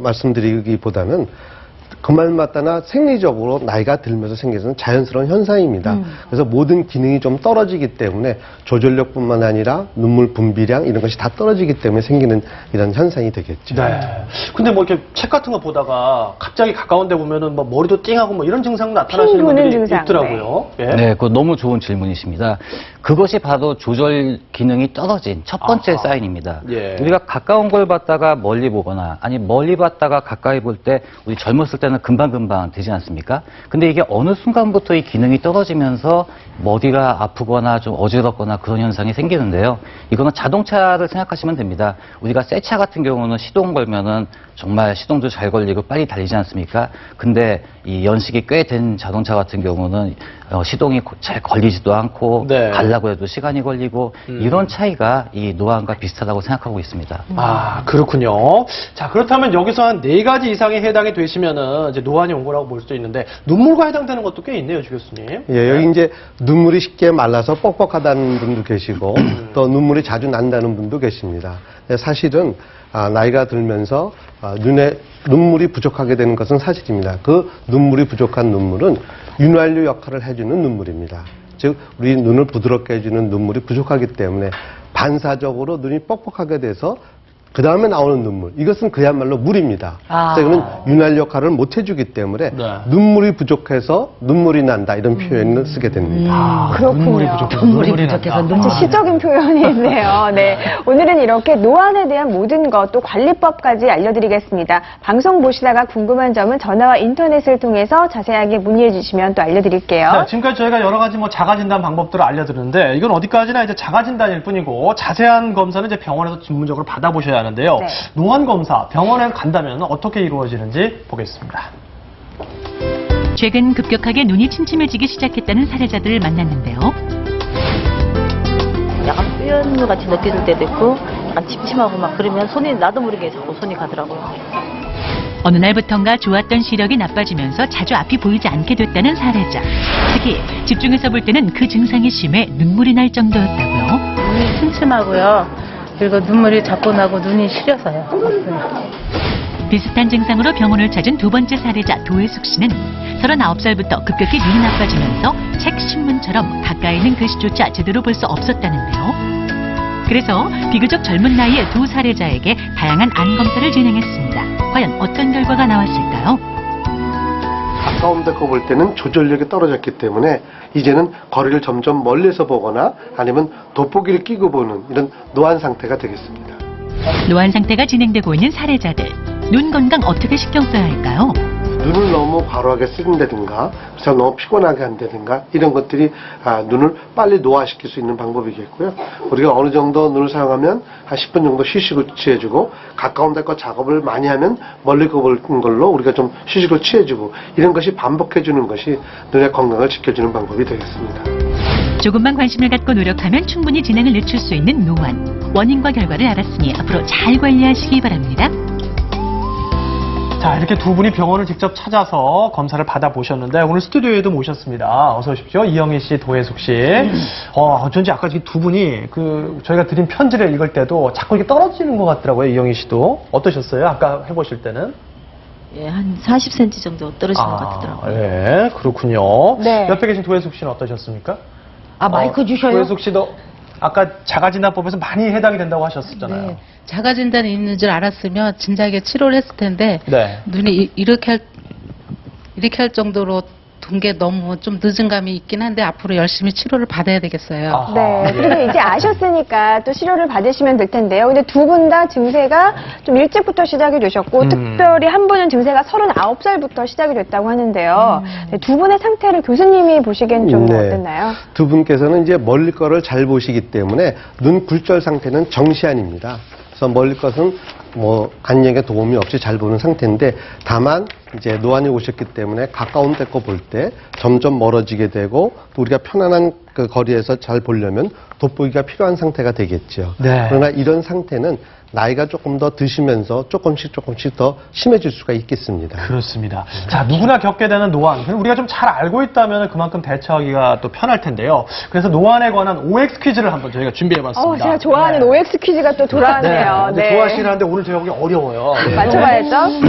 말씀드리기보다는 그 말마다나 생리적으로 나이가 들면서 생기는 자연스러운 현상입니다. 그래서 모든 기능이 좀 떨어지기 때문에 조절력뿐만 아니라 눈물 분비량 이런 것이 다 떨어지기 때문에 생기는 이런 현상이 되겠죠. 네. 근데 뭐 이렇게 책 같은 거 보다가 갑자기 가까운 데 보면은 뭐 머리도 띵하고 뭐 이런 증상 나타나시는 분들이 증상. 있더라고요. 네. 예. 네, 그거 너무 좋은 질문이십니다. 그것이 바로 조절 기능이 떨어진 첫 번째 아하. 사인입니다. 예. 우리가 가까운 걸 봤다가 멀리 보거나 아니 멀리 봤다가 가까이 볼 때 우리 젊었을 때는 금방금방 되지 않습니까? 근데 이게 어느 순간부터 이 기능이 떨어지면서 머리가 아프거나 좀 어지럽거나 그런 현상이 생기는데요. 이거는 자동차를 생각하시면 됩니다. 우리가 새 차 같은 경우는 시동 걸면은 정말 시동도 잘 걸리고 빨리 달리지 않습니까? 근데 이 연식이 꽤 된 자동차 같은 경우는 시동이 잘 걸리지도 않고 네. 가려고 해도 시간이 걸리고 이런 차이가 이 노안과 비슷하다고 생각하고 있습니다. 아, 그렇군요. 자, 그렇다면 여기서 한 4가지 이상에 해당이 되시면은 이제 노안이 온 거라고 볼 수 있는데 눈물과 해당되는 것도 꽤 있네요, 주 교수님. 예, 여기 이제 눈물이 쉽게 말라서 뻑뻑하다는 분도 계시고 또 눈물이 자주 난다는 분도 계십니다. 사실은 나이가 들면서 눈에 눈물이 부족하게 되는 것은 사실입니다. 그 눈물이 부족한 눈물은 윤활유 역할을 해주는 눈물입니다. 즉 우리 눈을 부드럽게 해주는 눈물이 부족하기 때문에 반사적으로 눈이 뻑뻑하게 돼서 그 다음에 나오는 눈물, 이것은 그야말로 물입니다. 그래서 이거는 윤활 역할을 못 해주기 때문에 네. 눈물이 부족해서 눈물이 난다 이런 표현을 쓰게 됩니다. 그렇군요. 눈물이 부족해서 진짜 시적인 표현이네요. 네. 오늘은 이렇게 노안에 대한 모든 것, 또 관리법까지 알려드리겠습니다. 방송 보시다가 궁금한 점은 전화와 인터넷을 통해서 자세하게 문의해 주시면 또 알려드릴게요. 네, 지금까지 저희가 여러 가지 뭐 자가진단 방법들을 알려드렸는데 이건 어디까지나 이제 자가진단일 뿐이고 자세한 검사는 이제 병원에서 전문적으로 받아보셔야 하는데요. 네. 노안 검사 병원에 간다면 어떻게 이루어지는지 보겠습니다. 최근 급격하게 눈이 침침해지기 시작했다는 사례자들을 만났는데요. 약간 뿌연 것 같이 느껴질 때도 있고 약간 침침하고 막 그러면 손이 나도 모르게 자꾸 손이 가더라고요. 어느 날부턴가 좋았던 시력이 나빠지면서 자주 앞이 보이지 않게 됐다는 사례자. 특히 집중해서 볼 때는 그 증상이 심해 눈물이 날 정도였다고요. 눈이 침침하고요. 그리고 눈물이 자꾸 나고 눈이 시려서요. 비슷한 증상으로 병원을 찾은 두 번째 사례자 도혜숙 씨는 39살부터 급격히 눈이 나빠지면서 책, 신문처럼 가까이 있는 글씨조차 제대로 볼 수 없었다는데요. 그래서 비교적 젊은 나이의 두 사례자에게 다양한 안 검사를 진행했습니다. 과연 어떤 결과가 나왔을까요? 가까운 데거 볼 때는 조절력이 떨어졌기 때문에 이제는 거리를 점점 멀리서 보거나 아니면 돋보기를 끼고 보는 이런 노안 상태가 되겠습니다. 노안 상태가 진행되고 있는 사례자들. 눈 건강 어떻게 신경 써야 할까요? 눈을 너무 과로하게 쓰는다든가 그래서 너무 피곤하게 한다든가 이런 것들이 눈을 빨리 노화시킬 수 있는 방법이겠고요. 우리가 어느 정도 눈을 사용하면 한 10분 정도 휴식을 취해주고 가까운 데거 작업을 많이 하면 멀리 거 보는 걸로 우리가 좀 휴식을 취해주고 이런 것이 반복해주는 것이 눈의 건강을 지켜주는 방법이 되겠습니다. 조금만 관심을 갖고 노력하면 충분히 진행을 늦출 수 있는 노안. 원인과 결과를 알았으니 앞으로 잘 관리하시기 바랍니다. 자, 이렇게 두 분이 병원을 직접 찾아서 검사를 받아보셨는데 오늘 스튜디오에도 모셨습니다. 어서 오십시오. 이영희 씨, 도혜숙 씨. 어쩐지 아까 두 분이 저희가 드린 편지를 읽을 때도 자꾸 이렇게 떨어지는 것 같더라고요. 이영희 씨도. 어떠셨어요? 아까 해보실 때는? 예, 한 40cm 정도 떨어지는 것 같더라고요. 네, 그렇군요. 네. 옆에 계신 도혜숙 씨는 어떠셨습니까? 마이크 주셔요. 도혜숙 씨도 아까 자가진단법에서 많이 해당이 된다고 하셨었잖아요. 네. 자가진단이 있는 줄 알았으면 진작에 치료를 했을 텐데 네. 눈이 이렇게 할 정도로 둔 게 너무 좀 늦은 감이 있긴 한데 앞으로 열심히 치료를 받아야 되겠어요. 아하, 네, 예. 그리고 이제 아셨으니까 또 치료를 받으시면 될 텐데요. 근데 두 분 다 증세가 좀 일찍부터 시작이 되셨고, 특별히 한 분은 증세가 39살부터 시작이 됐다고 하는데요. 네, 두 분의 상태를 교수님이 보시기엔 좀 네. 어땠나요? 두 분께서는 이제 멀리 거를 잘 보시기 때문에 눈 굴절 상태는 정시안입니다. 그래서 멀리 것은 뭐 안경에 도움이 없이 잘 보는 상태인데 다만 이제 노안이 오셨기 때문에 가까운 데 거 볼 때 점점 멀어지게 되고 또 우리가 편안한 그 거리에서 잘 보려면 돋보기가 필요한 상태가 되겠죠. 네. 그러나 이런 상태는 나이가 조금 더 드시면서 조금씩 더 심해질 수가 있겠습니다. 그렇습니다. 자, 누구나 겪게 되는 노안. 우리가 좀 잘 알고 있다면 그만큼 대처하기가 또 편할 텐데요. 그래서 노안에 관한 OX 퀴즈를 한번 저희가 준비해봤습니다. 제가 좋아하는 네. OX 퀴즈가 또 돌아왔네요. 네. 좋아하시는데 오늘 저희 어려워요. 맞춰봐야죠.